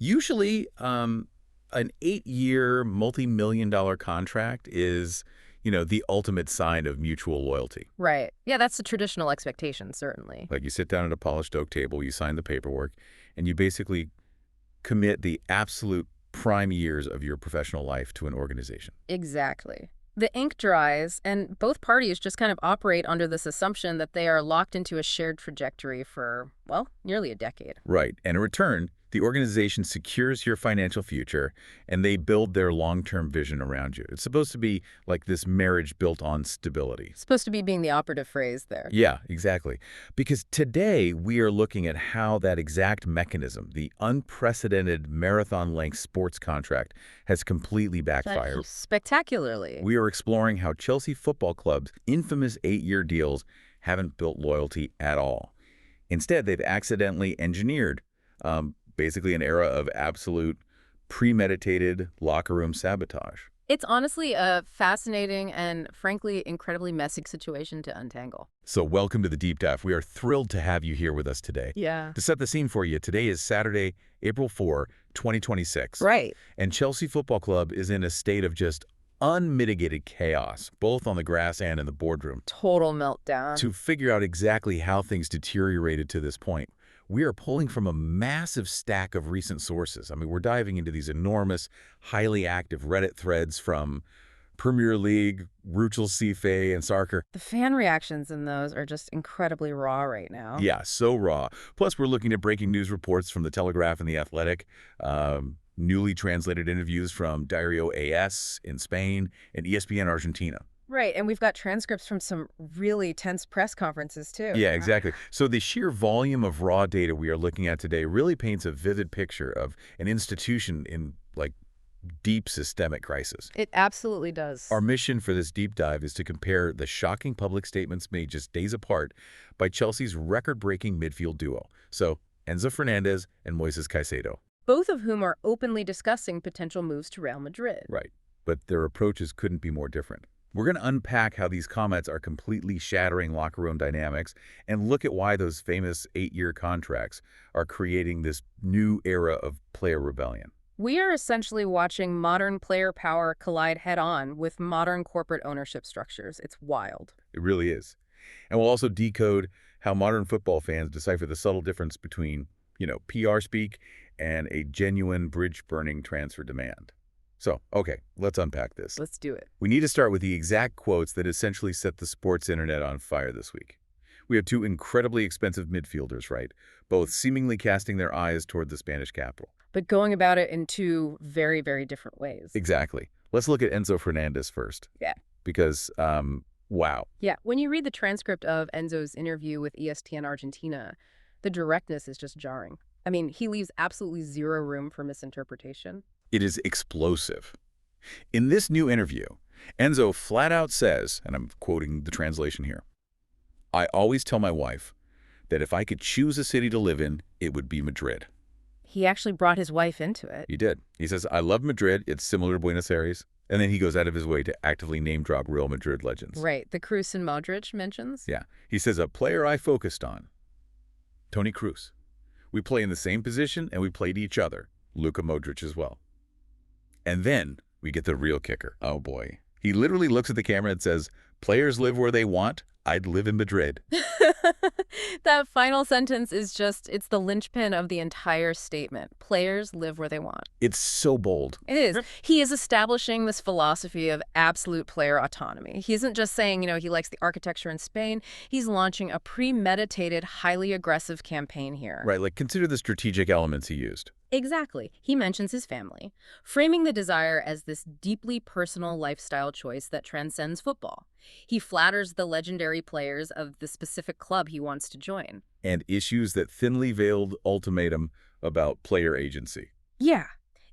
Usually, an 8-year, multi-million-dollar contract is, the ultimate sign of mutual loyalty. Right. Yeah, that's the traditional expectation, certainly. Like you sit down at a polished oak table, you sign the paperwork, and you basically commit the absolute prime years of your professional life to an organization. Exactly. The ink dries, and both parties just kind of operate under this assumption that they are locked into a shared trajectory for, well, nearly a decade. Right. And in return, the organization secures your financial future, and they build their long-term vision around you. It's supposed to be like this marriage built on stability. Supposed to be being the operative phrase there. Yeah, exactly. Because today we are looking at how that exact mechanism, the unprecedented marathon-length sports contract, has completely backfired. Spectacularly. We are exploring how Chelsea Football Club's infamous 8-year deals haven't built loyalty at all. Instead, they've accidentally engineered basically an era of absolute premeditated locker room sabotage. It's honestly a fascinating and, frankly, incredibly messy situation to untangle. So welcome to the Deep Dive. We are thrilled to have you here with us today. Yeah. To set the scene for you, today is Saturday, April 4, 2026. Right. And Chelsea Football Club is in a state of just unmitigated chaos, both on the grass and in the boardroom. Total meltdown. To figure out exactly how things deteriorated to this point, we are pulling from a massive stack of recent sources. I mean, we're diving into these enormous, highly active Reddit threads from Premier League, Ruchel Sife, and Sarker. The fan reactions in those are just incredibly raw right now. Yeah, so raw. Plus, we're looking at breaking news reports from The Telegraph and The Athletic, newly translated interviews from Diario AS in Spain, and ESPN Argentina. Right, and we've got transcripts from some really tense press conferences, too. Yeah, exactly. So the sheer volume of raw data we are looking at today really paints a vivid picture of an institution in, deep systemic crisis. It absolutely does. Our mission for this deep dive is to compare the shocking public statements made just days apart by Chelsea's record-breaking midfield duo. So, Enzo Fernandez and Moises Caicedo. Both of whom are openly discussing potential moves to Real Madrid. Right, but their approaches couldn't be more different. We're going to unpack how these comments are completely shattering locker room dynamics and look at why those famous 8-year contracts are creating this new era of player rebellion. We are essentially watching modern player power collide head-on with modern corporate ownership structures. It's wild. It really is. And we'll also decode how modern football fans decipher the subtle difference between, PR speak and a genuine bridge-burning transfer demand. So, okay, let's unpack this. Let's do it. We need to start with the exact quotes that essentially set the sports internet on fire this week. We have two incredibly expensive midfielders, right? Both seemingly casting their eyes toward the Spanish capital. But going about it in two very, very different ways. Exactly. Let's look at Enzo Fernandez first. Yeah. Because, wow. Yeah, when you read the transcript of Enzo's interview with ESPN Argentina, the directness is just jarring. I mean, he leaves absolutely zero room for misinterpretation. It is explosive. In this new interview, Enzo flat out says, and I'm quoting the translation here, "I always tell my wife that if I could choose a city to live in, it would be Madrid." He actually brought his wife into it. He did. He says, "I love Madrid. It's similar to Buenos Aires." And then he goes out of his way to actively name-drop Real Madrid legends. Right. The Kroos and Modric mentions? Yeah. He says, "A player I focused on, Toni Kroos. We play in the same position, and we played each other. Luka Modric as well." And then we get the real kicker. Oh, boy. He literally looks at the camera and says, "Players live where they want. I'd live in Madrid." That final sentence is it's the linchpin of the entire statement. Players live where they want. It's so bold. It is. He is establishing this philosophy of absolute player autonomy. He isn't just saying, he likes the architecture in Spain. He's launching a premeditated, highly aggressive campaign here. Right, consider the strategic elements he used. Exactly. He mentions his family, framing the desire as this deeply personal lifestyle choice that transcends football. He flatters the legendary players of the specific club he wants to join. And issues that thinly veiled ultimatum about player agency. Yeah.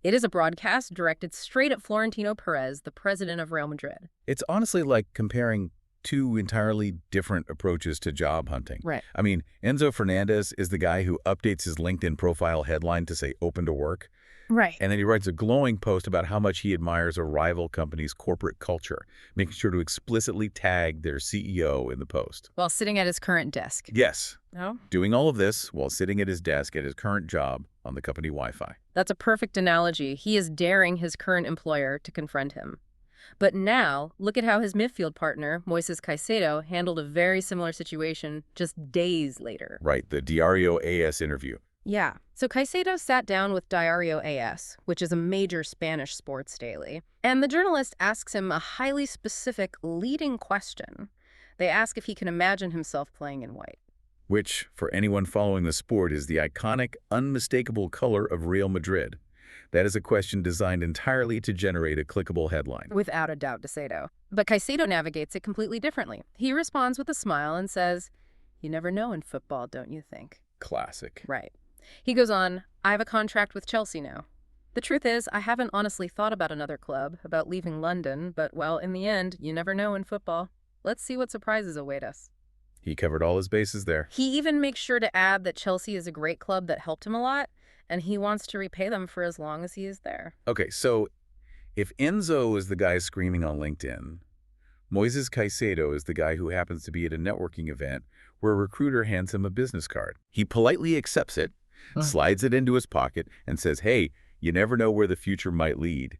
It is a broadcast directed straight at Florentino Perez, the president of Real Madrid. It's honestly like comparing two entirely different approaches to job hunting. Right. I mean, Enzo Fernandez is the guy who updates his LinkedIn profile headline to say open to work. Right. And then he writes a glowing post about how much he admires a rival company's corporate culture, making sure to explicitly tag their CEO in the post. While sitting at his current desk. Yes. No? Doing all of this while sitting at his desk at his current job on the company Wi-Fi. That's a perfect analogy. He is daring his current employer to confront him. But now, look at how his midfield partner, Moises Caicedo, handled a very similar situation just days later. Right, the Diario AS interview. Yeah. So Caicedo sat down with Diario AS, which is a major Spanish sports daily, and the journalist asks him a highly specific leading question. They ask if he can imagine himself playing in white. Which, for anyone following the sport, is the iconic, unmistakable color of Real Madrid. That is a question designed entirely to generate a clickable headline. Without a doubt, Caicedo. But Caicedo navigates it completely differently. He responds with a smile and says, "You never know in football, don't you think?" Classic. Right. He goes on, "I have a contract with Chelsea now. The truth is, I haven't honestly thought about another club, about leaving London, but, well, in the end, you never know in football. Let's see what surprises await us." He covered all his bases there. He even makes sure to add that Chelsea is a great club that helped him a lot, and he wants to repay them for as long as he is there. Okay, so if Enzo is the guy screaming on LinkedIn, Moises Caicedo is the guy who happens to be at a networking event where a recruiter hands him a business card. He politely accepts it, slides it into his pocket, and says, "Hey, you never know where the future might lead,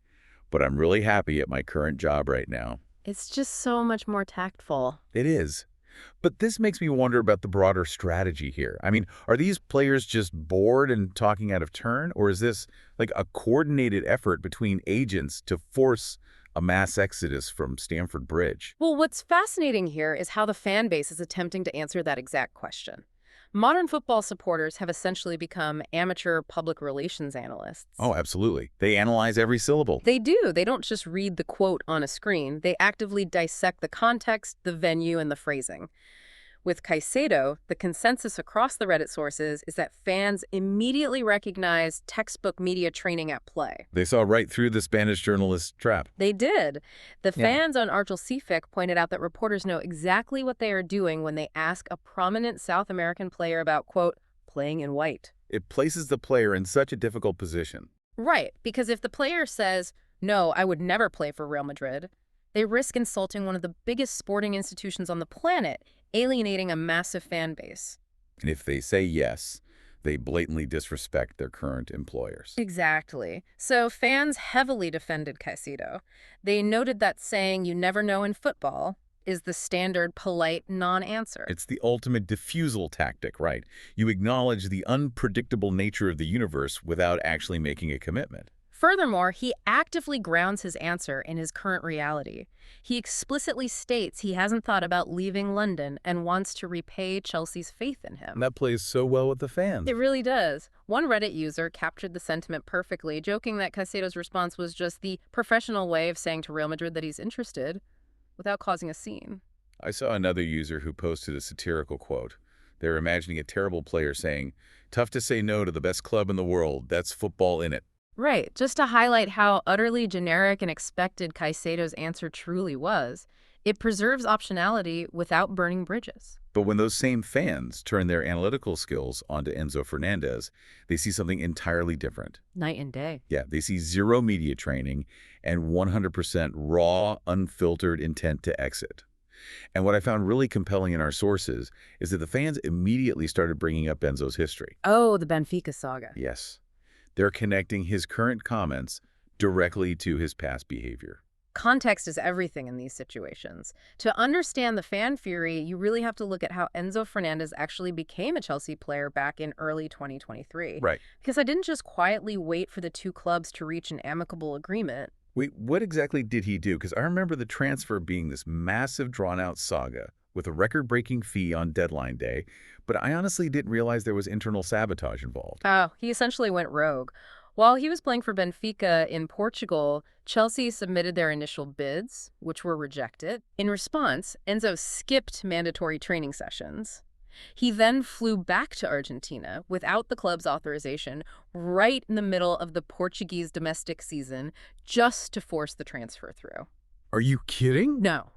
but I'm really happy at my current job right now." It's just so much more tactful. It is. But this makes me wonder about the broader strategy here. I mean, are these players just bored and talking out of turn, or is this like a coordinated effort between agents to force a mass exodus from Stamford Bridge? Well, what's fascinating here is how the fan base is attempting to answer that exact question. Modern football supporters have essentially become amateur public relations analysts. Oh, absolutely. They analyze every syllable. They do. They don't just read the quote on a screen. They actively dissect the context, the venue, and the phrasing. With Caicedo, the consensus across the Reddit sources is that fans immediately recognize textbook media training at play. They saw right through the Spanish journalist trap. They did. The fans on Archel Cefic pointed out that reporters know exactly what they are doing when they ask a prominent South American player about, quote, playing in white. It places the player in such a difficult position. Right, because if the player says, "No, I would never play for Real Madrid," they risk insulting one of the biggest sporting institutions on the planet, alienating a massive fan base. And if they say yes, they blatantly disrespect their current employers. Exactly. So fans heavily defended Caicedo. They noted that saying "you never know in football" is the standard polite non-answer. It's the ultimate diffusal tactic, right? You acknowledge the unpredictable nature of the universe without actually making a commitment. Furthermore, he actively grounds his answer in his current reality. He explicitly states he hasn't thought about leaving London and wants to repay Chelsea's faith in him. And that plays so well with the fans. It really does. One Reddit user captured the sentiment perfectly, joking that Caicedo's response was just the professional way of saying to Real Madrid that he's interested, without causing a scene. I saw another user who posted a satirical quote. They were imagining a terrible player saying, "Tough to say no to the best club in the world. That's football in it." Right, just to highlight how utterly generic and expected Caicedo's answer truly was. It preserves optionality without burning bridges. But when those same fans turn their analytical skills onto Enzo Fernandez, they see something entirely different. Night and day. Yeah, they see zero media training and 100% raw, unfiltered intent to exit. And what I found really compelling in our sources is that the fans immediately started bringing up Enzo's history. Oh, the Benfica saga. Yes. They're connecting his current comments directly to his past behavior. Context is everything in these situations. To understand the fan fury, you really have to look at how Enzo Fernandez actually became a Chelsea player back in early 2023. Right. Because I didn't just quietly wait for the two clubs to reach an amicable agreement. Wait, what exactly did he do? Because I remember the transfer being this massive drawn-out saga with a record-breaking fee on deadline day, but I honestly didn't realize there was internal sabotage involved. Oh, he essentially went rogue. While he was playing for Benfica in Portugal, Chelsea submitted their initial bids, which were rejected. In response, Enzo skipped mandatory training sessions. He then flew back to Argentina without the club's authorization, right in the middle of the Portuguese domestic season, just to force the transfer through. Are you kidding? No.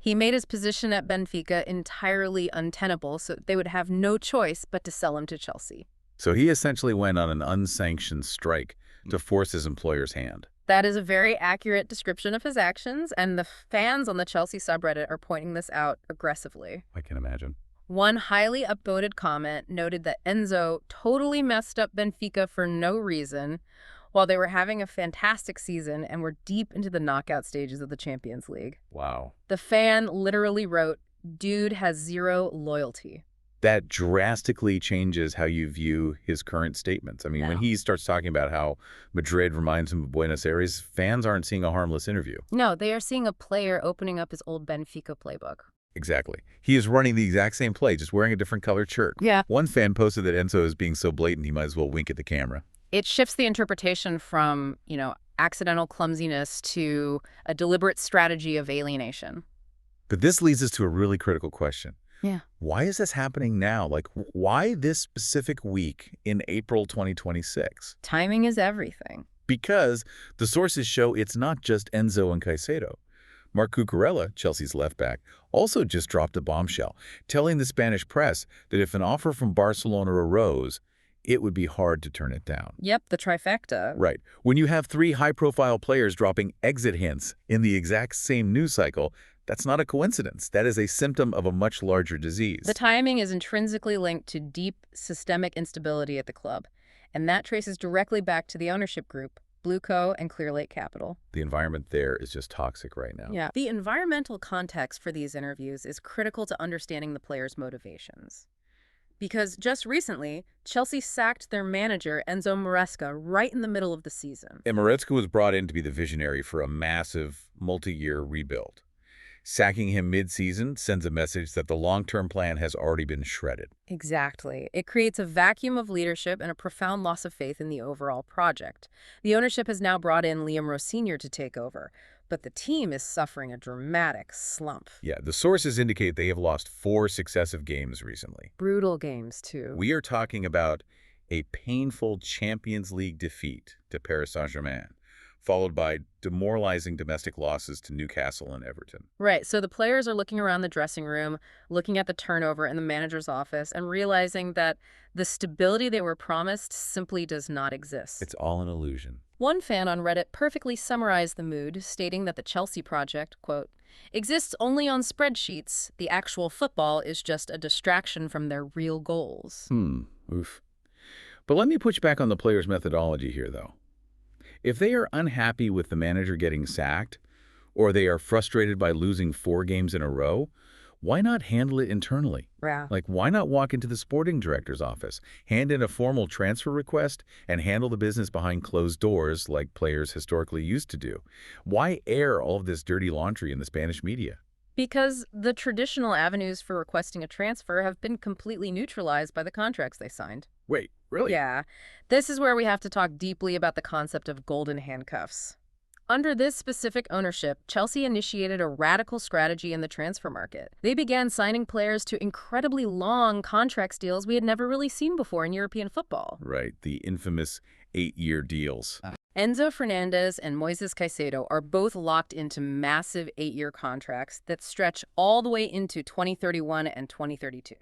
He made his position at Benfica entirely untenable, so they would have no choice but to sell him to Chelsea. So he essentially went on an unsanctioned strike to force his employer's hand. That is a very accurate description of his actions, and the fans on the Chelsea subreddit are pointing this out aggressively. I can imagine. One highly upvoted comment noted that Enzo totally messed up Benfica for no reason, while they were having a fantastic season and were deep into the knockout stages of the Champions League. Wow. The fan literally wrote, "Dude has zero loyalty." That drastically changes how you view his current statements. I mean, when No. he starts talking about how Madrid reminds him of Buenos Aires, fans aren't seeing a harmless interview. No, they are seeing a player opening up his old Benfica playbook. Exactly. He is running the exact same play, just wearing a different colored shirt. Yeah. One fan posted that Enzo is being so blatant he might as well wink at the camera. It shifts the interpretation from, accidental clumsiness to a deliberate strategy of alienation. But this leads us to a really critical question. Yeah. Why is this happening now? Like, why this specific week in April 2026? Timing is everything. Because the sources show it's not just Enzo and Caicedo. Marc Cucurella, Chelsea's left back, also just dropped a bombshell, telling the Spanish press that if an offer from Barcelona arose, it would be hard to turn it down. Yep, the trifecta. Right. When you have three high-profile players dropping exit hints in the exact same news cycle, that's not a coincidence. That is a symptom of a much larger disease. The timing is intrinsically linked to deep systemic instability at the club, and that traces directly back to the ownership group, Blueco and Clear Lake Capital. The environment there is just toxic right now. Yeah. The environmental context for these interviews is critical to understanding the players' motivations. Because just recently, Chelsea sacked their manager, Enzo Maresca, right in the middle of the season. And Maresca was brought in to be the visionary for a massive multi-year rebuild. Sacking him mid-season sends a message that the long-term plan has already been shredded. Exactly. It creates a vacuum of leadership and a profound loss of faith in the overall project. The ownership has now brought in Rosenior to take over, but the team is suffering a dramatic slump. Yeah, the sources indicate they have lost 4 successive games recently. Brutal games, too. We are talking about a painful Champions League defeat to Paris Saint-Germain, followed by demoralizing domestic losses to Newcastle and Everton. Right, so the players are looking around the dressing room, looking at the turnover in the manager's office, and realizing that the stability they were promised simply does not exist. It's all an illusion. One fan on Reddit perfectly summarized the mood, stating that the Chelsea project, quote, exists only on spreadsheets. The actual football is just a distraction from their real goals. Oof. But let me push back on the players' methodology here, though. If they are unhappy with the manager getting sacked, or they are frustrated by losing 4 games in a row, why not handle it internally? Yeah. Like, why not walk into the sporting director's office, hand in a formal transfer request, and handle the business behind closed doors like players historically used to do? Why air all of this dirty laundry in the Spanish media? Because the traditional avenues for requesting a transfer have been completely neutralized by the contracts they signed. Wait, really? Yeah. This is where we have to talk deeply about the concept of golden handcuffs. Under this specific ownership, Chelsea initiated a radical strategy in the transfer market. They began signing players to incredibly long contract deals we had never really seen before in European football. Right, the infamous 8-year deals. Enzo Fernandez and Moises Caicedo are both locked into massive 8-year contracts that stretch all the way into 2031 and 2032.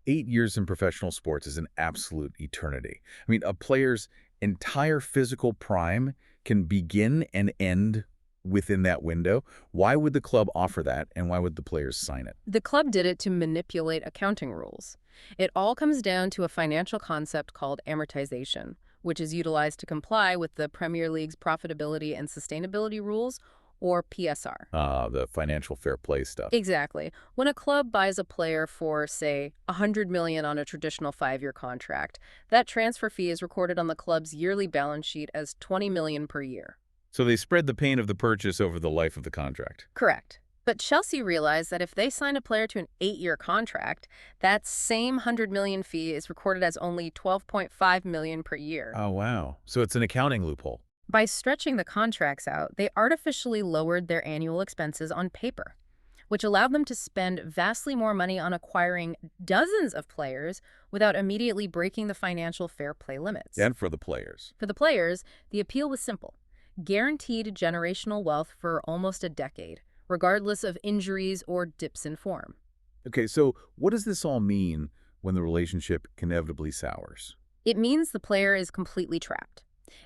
8 years in professional sports is an absolute eternity. I mean, a player's entire physical prime can begin and end within that window. Why would the club offer that, and why would the players sign it? The club did it to manipulate accounting rules. It all comes down to a financial concept called amortization, which is utilized to comply with the Premier League's profitability and sustainability rules, or PSR. The financial fair play stuff. Exactly. When a club buys a player for, say, $100 million on a traditional 5-year contract, that transfer fee is recorded on the club's yearly balance sheet as $20 million per year. So they spread the pain of the purchase over the life of the contract. Correct. But Chelsea realized that if they sign a player to an 8-year contract, that same $100 million fee is recorded as only $12.5 million per year. Oh, wow. So it's an accounting loophole. By stretching the contracts out, they artificially lowered their annual expenses on paper, which allowed them to spend vastly more money on acquiring dozens of players without immediately breaking the financial fair play limits. And for the players. For the players, the appeal was simple: guaranteed generational wealth for almost a decade, regardless of injuries or dips in form. Okay, so what does this all mean when the relationship inevitably sours? It means the player is completely trapped.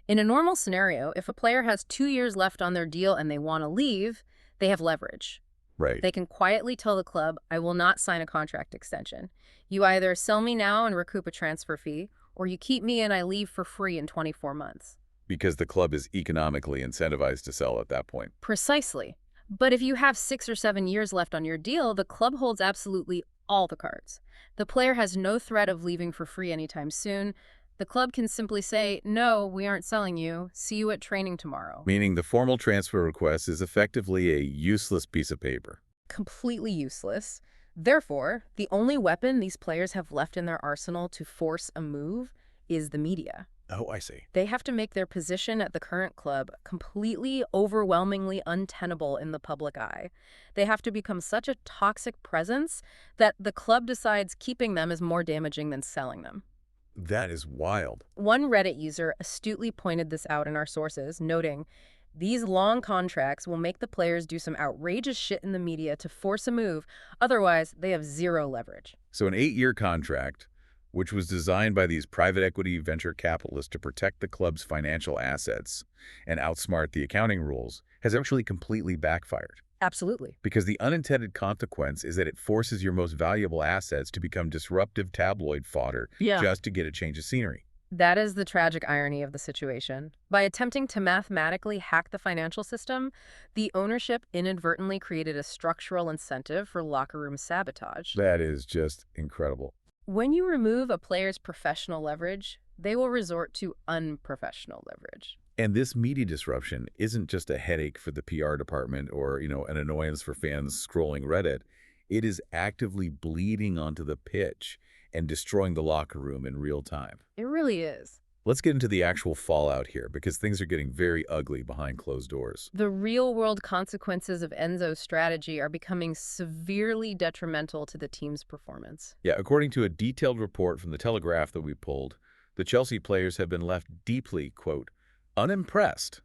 In a normal scenario, if a player has 2 years left on their deal and they want to leave, they have leverage. Right. They can quietly tell the club, I will not sign a contract extension. You either sell me now and recoup a transfer fee, or you keep me and I leave for free in 24 months. Because the club is economically incentivized to sell at that point. Precisely. But if you have 6 or 7 years left on your deal, the club holds absolutely all the cards. The player has no threat of leaving for free anytime soon. The club can simply say, no, we aren't selling you. See you at training tomorrow. Meaning the formal transfer request is effectively a useless piece of paper. Completely useless. Therefore, the only weapon these players have left in their arsenal to force a move is the media. Oh, I see. They have to make their position at the current club completely, overwhelmingly untenable in the public eye. They have to become such a toxic presence that the club decides keeping them is more damaging than selling them. That is wild. One Reddit user astutely pointed this out in our sources, noting, these long contracts will make the players do some outrageous shit in the media to force a move, otherwise they have zero leverage. So an 8-year contract, which was designed by these private equity venture capitalists to protect the club's financial assets and outsmart the accounting rules, has actually completely backfired. Absolutely. Because the unintended consequence is that it forces your most valuable assets to become disruptive tabloid fodder just to get a change of scenery. That is the tragic irony of the situation. By attempting to mathematically hack the financial system, the ownership inadvertently created a structural incentive for locker room sabotage. That is just incredible. When you remove a player's professional leverage, they will resort to unprofessional leverage. And this media disruption isn't just a headache for the PR department or, an annoyance for fans scrolling Reddit. It is actively bleeding onto the pitch and destroying the locker room in real time. It really is. Let's get into the actual fallout here, because things are getting very ugly behind closed doors. The real-world consequences of Enzo's strategy are becoming severely detrimental to the team's performance. Yeah, according to a detailed report from the Telegraph that we pulled, the Chelsea players have been left deeply, quote, unimpressed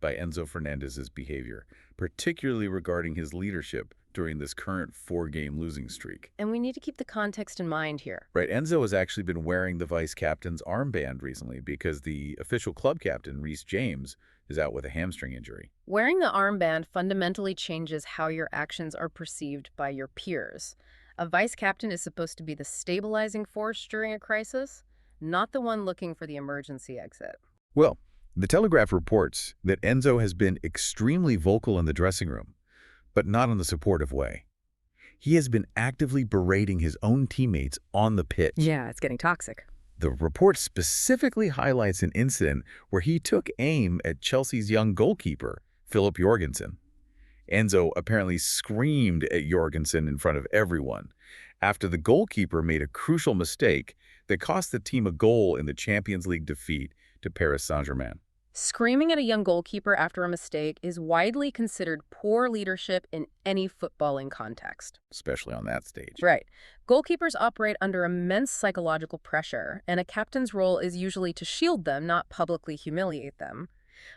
by Enzo Fernandez's behavior, particularly regarding his leadership during this current 4-game losing streak. And we need to keep the context in mind here. Right, Enzo has actually been wearing the vice captain's armband recently because the official club captain, Reece James, is out with a hamstring injury. Wearing the armband fundamentally changes how your actions are perceived by your peers. A vice captain is supposed to be the stabilizing force during a crisis, not the one looking for the emergency exit. Well, the Telegraph reports that Enzo has been extremely vocal in the dressing room, but not in the supportive way. He has been actively berating his own teammates on the pitch. Yeah, it's getting toxic. The report specifically highlights an incident where he took aim at Chelsea's young goalkeeper, Philip Jorgensen. Enzo apparently screamed at Jorgensen in front of everyone after the goalkeeper made a crucial mistake that cost the team a goal in the Champions League defeat to Paris Saint-Germain. Screaming at a young goalkeeper after a mistake is widely considered poor leadership in any footballing context. Especially on that stage. Right. Goalkeepers operate under immense psychological pressure, and a captain's role is usually to shield them, not publicly humiliate them.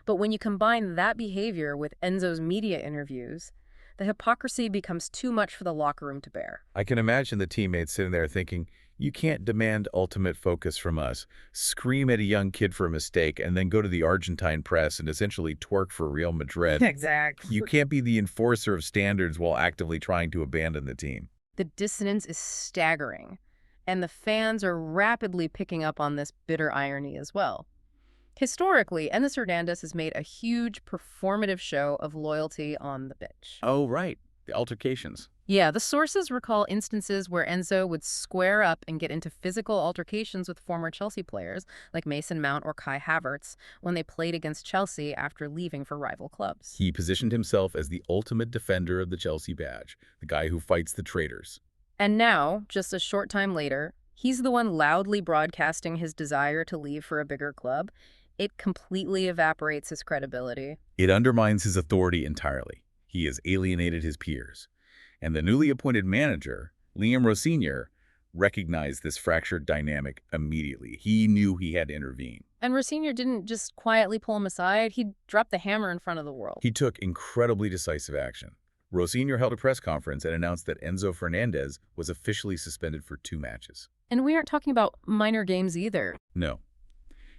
But when you combine that behavior with Enzo's media interviews, the hypocrisy becomes too much for the locker room to bear. I can imagine the teammates sitting there thinking, you can't demand ultimate focus from us, scream at a young kid for a mistake, and then go to the Argentine press and essentially twerk for Real Madrid. Exactly. You can't be the enforcer of standards while actively trying to abandon the team. The dissonance is staggering, and the fans are rapidly picking up on this bitter irony as well. Historically, Enzo Fernandez has made a huge performative show of loyalty on the pitch. Oh, right. The altercations. Yeah, the sources recall instances where Enzo would square up and get into physical altercations with former Chelsea players like Mason Mount or Kai Havertz when they played against Chelsea after leaving for rival clubs. He positioned himself as the ultimate defender of the Chelsea badge, the guy who fights the traitors. And now, just a short time later, he's the one loudly broadcasting his desire to leave for a bigger club. It completely evaporates his credibility. It undermines his authority entirely. He has alienated his peers. And the newly appointed manager, Rosenior, recognized this fractured dynamic immediately. He knew he had to intervene. And Rosenior didn't just quietly pull him aside. He dropped the hammer in front of the world. He took incredibly decisive action. Rosenior held a press conference and announced that Enzo Fernandez was officially suspended for 2 matches. And we aren't talking about minor games either. No.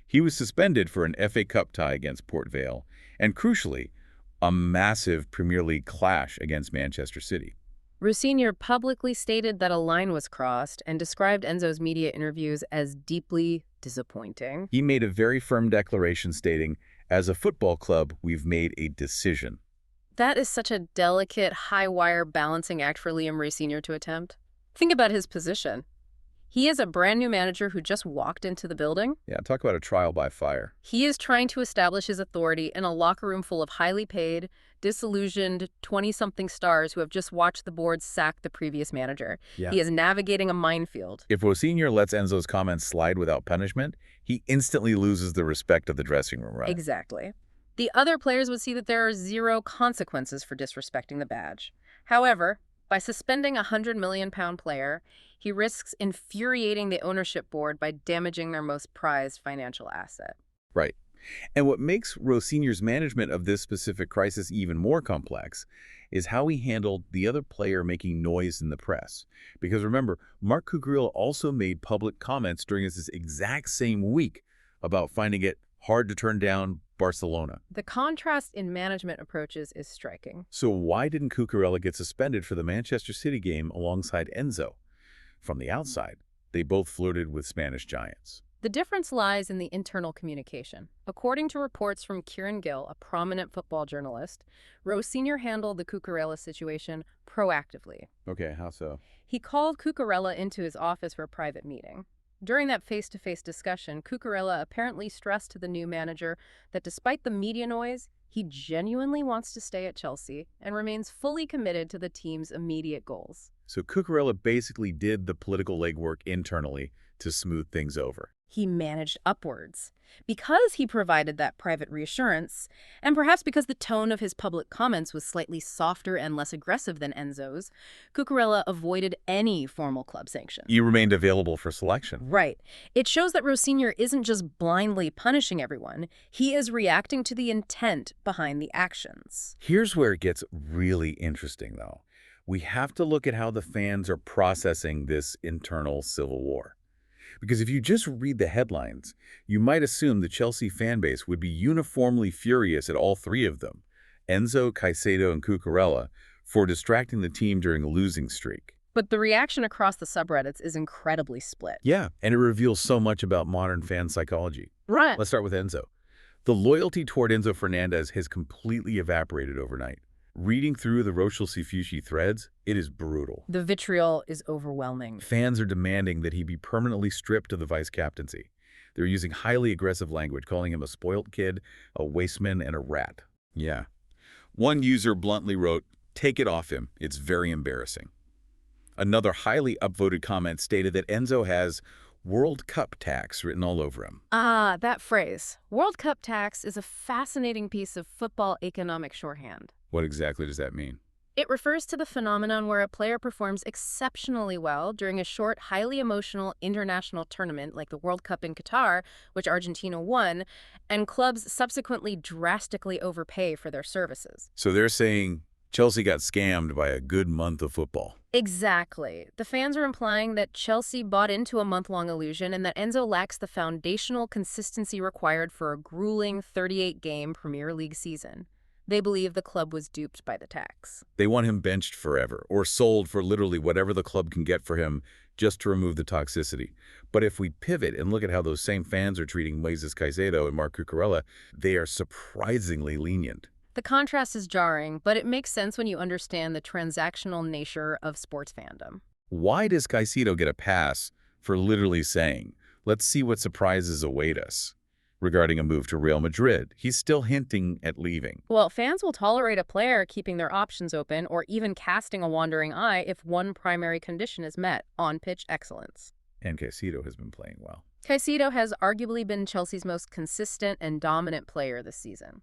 He was suspended for an FA Cup tie against Port Vale, and crucially, a massive Premier League clash against Manchester City. Rosenior publicly stated that a line was crossed and described Enzo's media interviews as deeply disappointing. He made a very firm declaration stating, "As a football club, we've made a decision." That is such a delicate, high-wire balancing act for Liam Rosenior to attempt. Think about his position. He is a brand new manager who just walked into the building. Yeah, talk about a trial by fire. He is trying to establish his authority in a locker room full of highly paid, disillusioned 20-something stars who have just watched the board sack the previous manager. Yeah. He is navigating a minefield. If Rosenior lets Enzo's comments slide without punishment, he instantly loses the respect of the dressing room, right? Exactly. The other players would see that there are zero consequences for disrespecting the badge. However, by suspending a £100 million player, he risks infuriating the ownership board by damaging their most prized financial asset. Right. And what makes Rosenior's management of this specific crisis even more complex is how he handled the other player making noise in the press. Because remember, Marc Cucurella also made public comments during this exact same week about finding it hard to turn down Barcelona. The contrast in management approaches is striking. So why didn't Cucurella get suspended for the Manchester City game alongside Enzo? From the outside, they both flirted with Spanish giants. The difference lies in the internal communication. According to reports from Kieran Gill, a prominent football journalist, Rosenior handled the Cucurella situation proactively. Okay, how so? He called Cucurella into his office for a private meeting. During that face-to-face discussion, Cucurella apparently stressed to the new manager that despite the media noise, he genuinely wants to stay at Chelsea and remains fully committed to the team's immediate goals. So Cucurella basically did the political legwork internally to smooth things over. He managed upwards. Because he provided that private reassurance, and perhaps because the tone of his public comments was slightly softer and less aggressive than Enzo's, Cucurella avoided any formal club sanction. He remained available for selection. Right. It shows that Rosenior isn't just blindly punishing everyone. He is reacting to the intent behind the actions. Here's where it gets really interesting, though. We have to look at how the fans are processing this internal civil war. Because if you just read the headlines, you might assume the Chelsea fan base would be uniformly furious at all three of them, Enzo, Caicedo, and Cucurella, for distracting the team during a losing streak. But the reaction across the subreddits is incredibly split. Yeah, and it reveals so much about modern fan psychology. Right. Let's start with Enzo. The loyalty toward Enzo Fernandez has completely evaporated overnight. Reading through the Rochelle Sifushi threads, it is brutal. The vitriol is overwhelming. Fans are demanding that he be permanently stripped of the vice-captaincy. They're using highly aggressive language, calling him a spoilt kid, a wasteman, and a rat. Yeah. One user bluntly wrote, "Take it off him. It's very embarrassing." Another highly upvoted comment stated that Enzo has World Cup tax written all over him. Ah, that phrase. World Cup tax is a fascinating piece of football economic shorthand. What exactly does that mean? It refers to the phenomenon where a player performs exceptionally well during a short, highly emotional international tournament like the World Cup in Qatar, which Argentina won, and clubs subsequently drastically overpay for their services. So they're saying Chelsea got scammed by a good month of football. Exactly. The fans are implying that Chelsea bought into a month-long illusion and that Enzo lacks the foundational consistency required for a grueling 38-game Premier League season. They believe the club was duped by the tax. They want him benched forever, or sold for literally whatever the club can get for him just to remove the toxicity. But if we pivot and look at how those same fans are treating Moises Caicedo and Marc Cucurella, they are surprisingly lenient. The contrast is jarring, but it makes sense when you understand the transactional nature of sports fandom. Why does Caicedo get a pass for literally saying, "Let's see what surprises await us"? Regarding a move to Real Madrid, he's still hinting at leaving. Well, fans will tolerate a player keeping their options open or even casting a wandering eye if one primary condition is met: on-pitch excellence. And Caicedo has been playing well. Caicedo has arguably been Chelsea's most consistent and dominant player this season.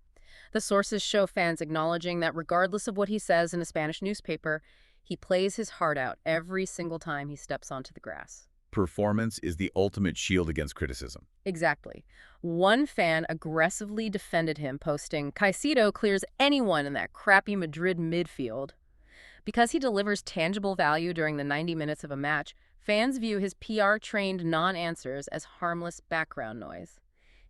The sources show fans acknowledging that regardless of what he says in a Spanish newspaper, he plays his heart out every single time he steps onto the grass. Performance is the ultimate shield against criticism. Exactly. One fan aggressively defended him, posting, "Caicedo clears anyone in that crappy Madrid midfield." Because he delivers tangible value during the 90 minutes of a match, fans view his PR-trained non-answers as harmless background noise.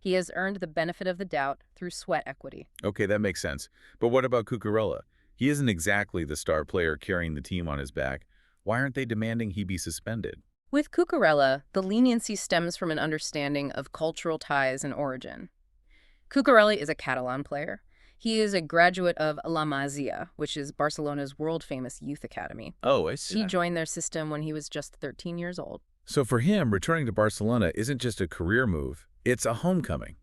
He has earned the benefit of the doubt through sweat equity. Okay, that makes sense. But what about Cucurella? He isn't exactly the star player carrying the team on his back. Why aren't they demanding he be suspended? With Cucurella, the leniency stems from an understanding of cultural ties and origin. Cucurella is a Catalan player. He is a graduate of La Masia, which is Barcelona's world-famous youth academy. Oh, I see. He joined their system when he was just 13 years old. So for him, returning to Barcelona isn't just a career move, it's a homecoming.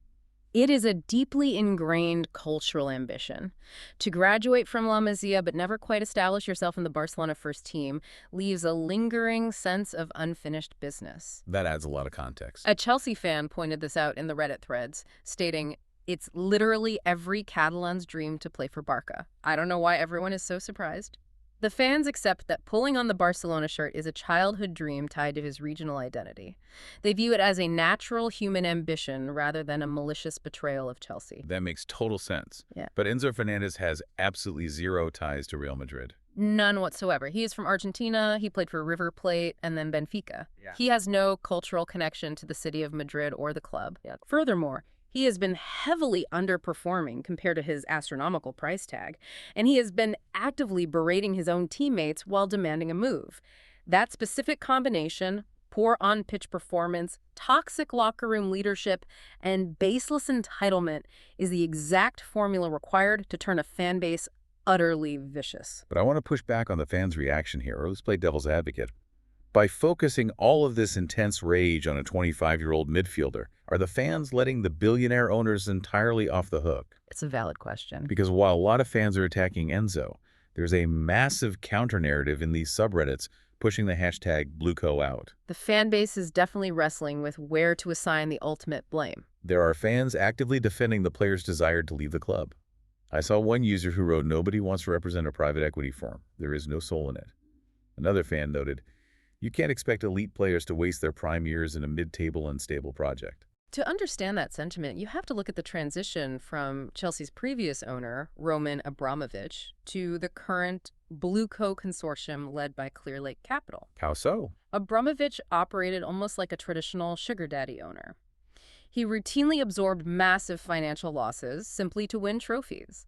It is a deeply ingrained cultural ambition. To graduate from La Masia but never quite establish yourself in the Barcelona first team leaves a lingering sense of unfinished business. That adds a lot of context. A Chelsea fan pointed this out in the Reddit threads, stating, "It's literally every Catalan's dream to play for Barca. I don't know why everyone is so surprised." The fans accept that pulling on the Barcelona shirt is a childhood dream tied to his regional identity. They view it as a natural human ambition rather than a malicious betrayal of Chelsea. That makes total sense. Yeah. But Enzo Fernandez has absolutely zero ties to Real Madrid. None whatsoever. He is from Argentina, he played for River Plate, and then Benfica. Yeah. He has no cultural connection to the city of Madrid or the club. Furthermore, he has been heavily underperforming compared to his astronomical price tag, and he has been actively berating his own teammates while demanding a move. That specific combination, poor on-pitch performance, toxic locker room leadership, and baseless entitlement, is the exact formula required to turn a fan base utterly vicious. But I want to push back on the fans' reaction here, or let's play devil's advocate. By focusing all of this intense rage on a 25-year-old midfielder, are the fans letting the billionaire owners entirely off the hook? It's a valid question. Because while a lot of fans are attacking Enzo, there's a massive counter-narrative in these subreddits pushing the hashtag #BlueCoOut. The fan base is definitely wrestling with where to assign the ultimate blame. There are fans actively defending the player's desire to leave the club. I saw one user who wrote, "Nobody wants to represent a private equity firm. There is no soul in it." Another fan noted, "You can't expect elite players to waste their prime years in a mid-table unstable project." To understand that sentiment, you have to look at the transition from Chelsea's previous owner, Roman Abramovich, to the current BlueCo consortium led by Clearlake Capital. How so? Abramovich operated almost like a traditional sugar daddy owner. He routinely absorbed massive financial losses simply to win trophies.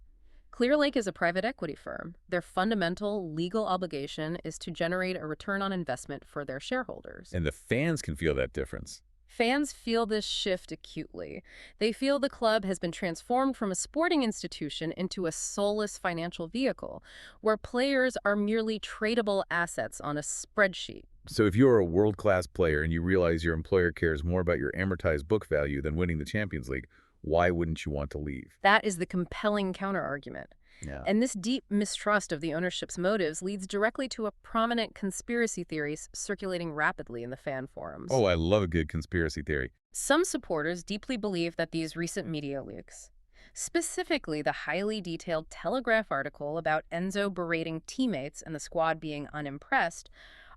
Clearlake is a private equity firm. Their fundamental legal obligation is to generate a return on investment for their shareholders. And the fans can feel that difference. Fans feel this shift acutely. They feel the club has been transformed from a sporting institution into a soulless financial vehicle, where players are merely tradable assets on a spreadsheet. So if you're a world-class player and you realize your employer cares more about your amortized book value than winning the Champions League, why wouldn't you want to leave? That is the compelling counterargument. Yeah. And this deep mistrust of the ownership's motives leads directly to a prominent conspiracy theories circulating rapidly in the fan forums. Oh, I love a good conspiracy theory. Some supporters deeply believe that these recent media leaks, specifically the highly detailed Telegraph article about Enzo berating teammates and the squad being unimpressed,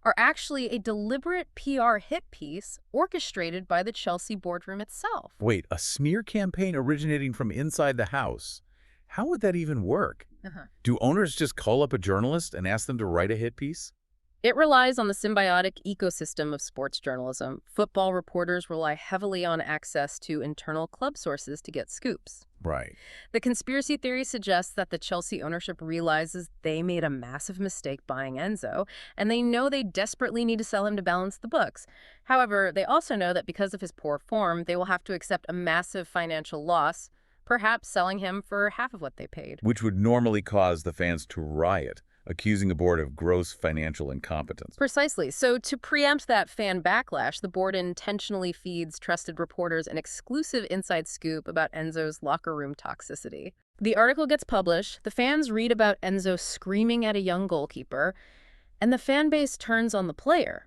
are actually a deliberate PR hit piece orchestrated by the Chelsea boardroom itself. Wait, a smear campaign originating from inside the house? How would that even work? Do owners just call up a journalist and ask them to write a hit piece? It relies on the symbiotic ecosystem of sports journalism. Football reporters rely heavily on access to internal club sources to get scoops. Right. The conspiracy theory suggests that the Chelsea ownership realizes they made a massive mistake buying Enzo, and they know they desperately need to sell him to balance the books. However, they also know that because of his poor form, they will have to accept a massive financial loss, perhaps selling him for half of what they paid. Which would normally cause the fans to riot, accusing the board of gross financial incompetence. Precisely. So to preempt that fan backlash, the board intentionally feeds trusted reporters an exclusive inside scoop about Enzo's locker room toxicity. The article gets published, the fans read about Enzo screaming at a young goalkeeper, and the fan base turns on the player.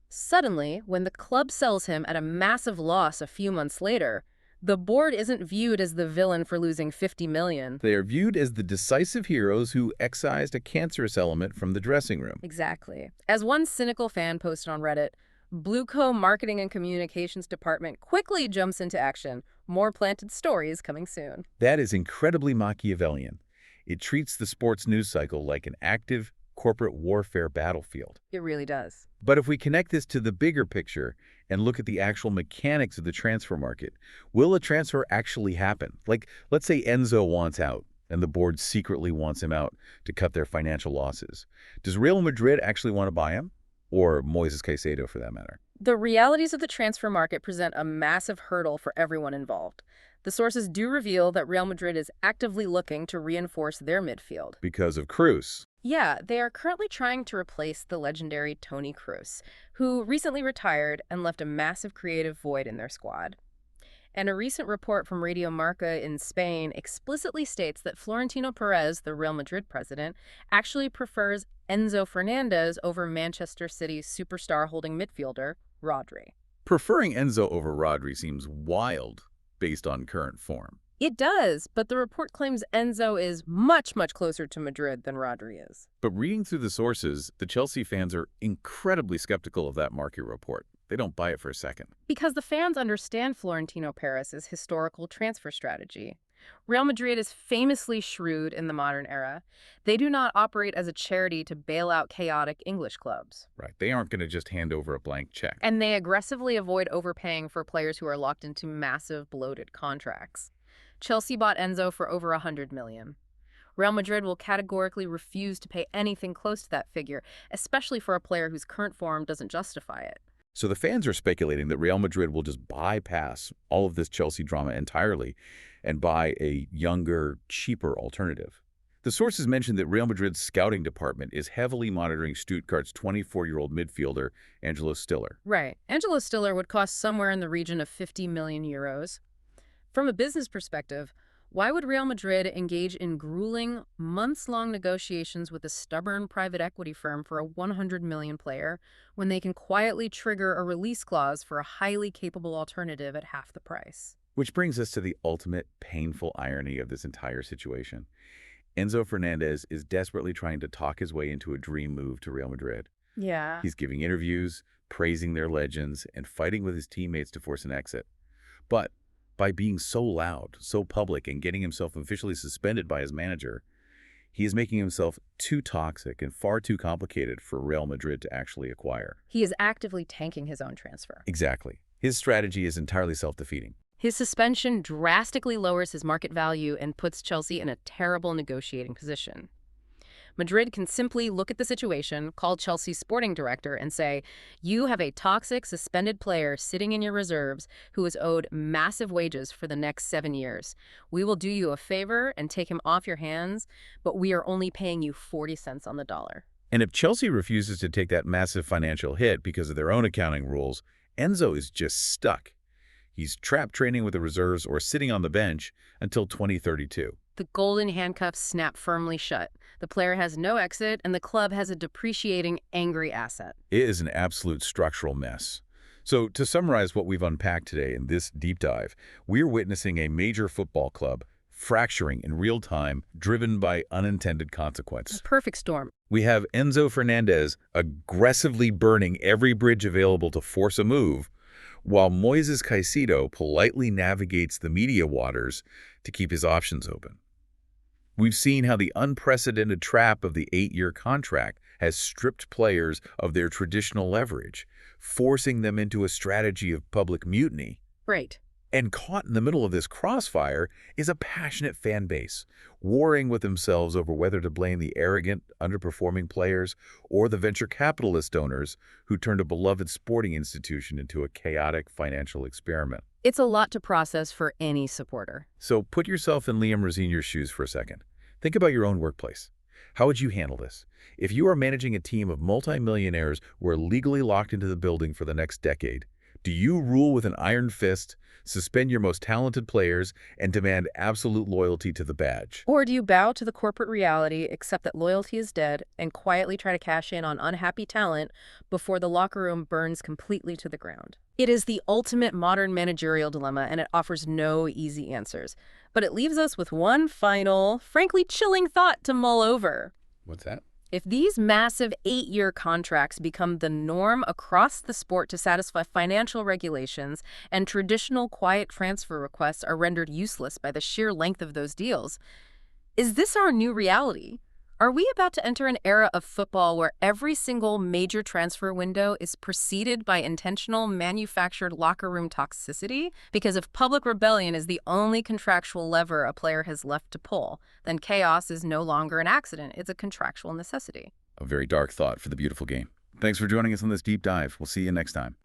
Suddenly, when the club sells him at a massive loss a few months later, the board isn't viewed as the villain for losing $50 million. They are viewed as the decisive heroes who excised a cancerous element from the dressing room. Exactly. As one cynical fan posted on Reddit, BlueCo Marketing and Communications Department quickly jumps into action. More planted stories coming soon. That is incredibly Machiavellian. It treats the sports news cycle like an active, corporate warfare battlefield. It really does. But if we connect this to the bigger picture and look at the actual mechanics of the transfer market, will a transfer actually happen? Like, let's say Enzo wants out and the board secretly wants him out to cut their financial losses. Does Real Madrid actually want to buy him? Or Moises Caicedo, for that matter? The realities of the transfer market present a massive hurdle for everyone involved. The sources do reveal that Real Madrid is actively looking to reinforce their midfield. Because of Cruz. Yeah, they are currently trying to replace the legendary Toni Kroos, who recently retired and left a massive creative void in their squad. And a recent report from Radio Marca in Spain explicitly states that Florentino Perez, the Real Madrid president, actually prefers Enzo Fernandez over Manchester City's superstar holding midfielder, Rodri. Preferring Enzo over Rodri seems wild based on current form. It does, but the report claims Enzo is much, much closer to Madrid than Rodri is. But reading through the sources, the Chelsea fans are incredibly skeptical of that market report. They don't buy it for a second. Because the fans understand Florentino Perez's historical transfer strategy. Real Madrid is famously shrewd in the modern era. They do not operate as a charity to bail out chaotic English clubs. Right. They aren't going to just hand over a blank check. And they aggressively avoid overpaying for players who are locked into massive, bloated contracts. Chelsea bought Enzo for over $100 million. Real Madrid will categorically refuse to pay anything close to that figure, especially for a player whose current form doesn't justify it. So the fans are speculating that Real Madrid will just bypass all of this Chelsea drama entirely and buy a younger, cheaper alternative. The sources mentioned that Real Madrid's scouting department is heavily monitoring Stuttgart's 24-year-old midfielder, Angelo Stiller. Right. Angelo Stiller would cost somewhere in the region of 50 million euros. From a business perspective, why would Real Madrid engage in grueling, months-long negotiations with a stubborn private equity firm for a 100 million player when they can quietly trigger a release clause for a highly capable alternative at half the price? Which brings us to the ultimate painful irony of this entire situation. Enzo Fernandez is desperately trying to talk his way into a dream move to Real Madrid. Yeah. He's giving interviews, praising their legends, and fighting with his teammates to force an exit. But by being so loud, so public, and getting himself officially suspended by his manager, he is making himself too toxic and far too complicated for Real Madrid to actually acquire. He is actively tanking his own transfer. Exactly. His strategy is entirely self-defeating. His suspension drastically lowers his market value and puts Chelsea in a terrible negotiating position. Madrid can simply look at the situation, call Chelsea's sporting director, and say, "You have a toxic, suspended player sitting in your reserves who is owed massive wages for the next 7 years. We will do you a favor and take him off your hands, but we are only paying you 40 cents on the dollar." And if Chelsea refuses to take that massive financial hit because of their own accounting rules, Enzo is just stuck. He's trapped training with the reserves or sitting on the bench until 2032. The golden handcuffs snap firmly shut. The player has no exit, and the club has a depreciating, angry asset. It is an absolute structural mess. So to summarize what we've unpacked today in this deep dive, we're witnessing a major football club fracturing in real time, driven by unintended consequence. A perfect storm. We have Enzo Fernandez aggressively burning every bridge available to force a move, while Moises Caicedo politely navigates the media waters to keep his options open. We've seen how the unprecedented trap of the 8-year contract has stripped players of their traditional leverage, forcing them into a strategy of public mutiny. Right. And caught in the middle of this crossfire is a passionate fan base, warring with themselves over whether to blame the arrogant, underperforming players or the venture capitalist owners who turned a beloved sporting institution into a chaotic financial experiment. It's a lot to process for any supporter. So put yourself in Liam Rosenier's shoes for a second. Think about your own workplace. How would you handle this? If you are managing a team of multimillionaires who are legally locked into the building for the next decade, do you rule with an iron fist, suspend your most talented players, and demand absolute loyalty to the badge? Or do you bow to the corporate reality, accept that loyalty is dead, and quietly try to cash in on unhappy talent before the locker room burns completely to the ground? It is the ultimate modern managerial dilemma, and it offers no easy answers. But it leaves us with one final, frankly chilling thought to mull over. What's that? If these massive 8-year contracts become the norm across the sport to satisfy financial regulations and traditional quiet transfer requests are rendered useless by the sheer length of those deals, is this our new reality? Are we about to enter an era of football where every single major transfer window is preceded by intentional manufactured locker room toxicity? Because if public rebellion is the only contractual lever a player has left to pull, then chaos is no longer an accident, it's a contractual necessity. A very dark thought for the beautiful game. Thanks for joining us on this deep dive. We'll see you next time.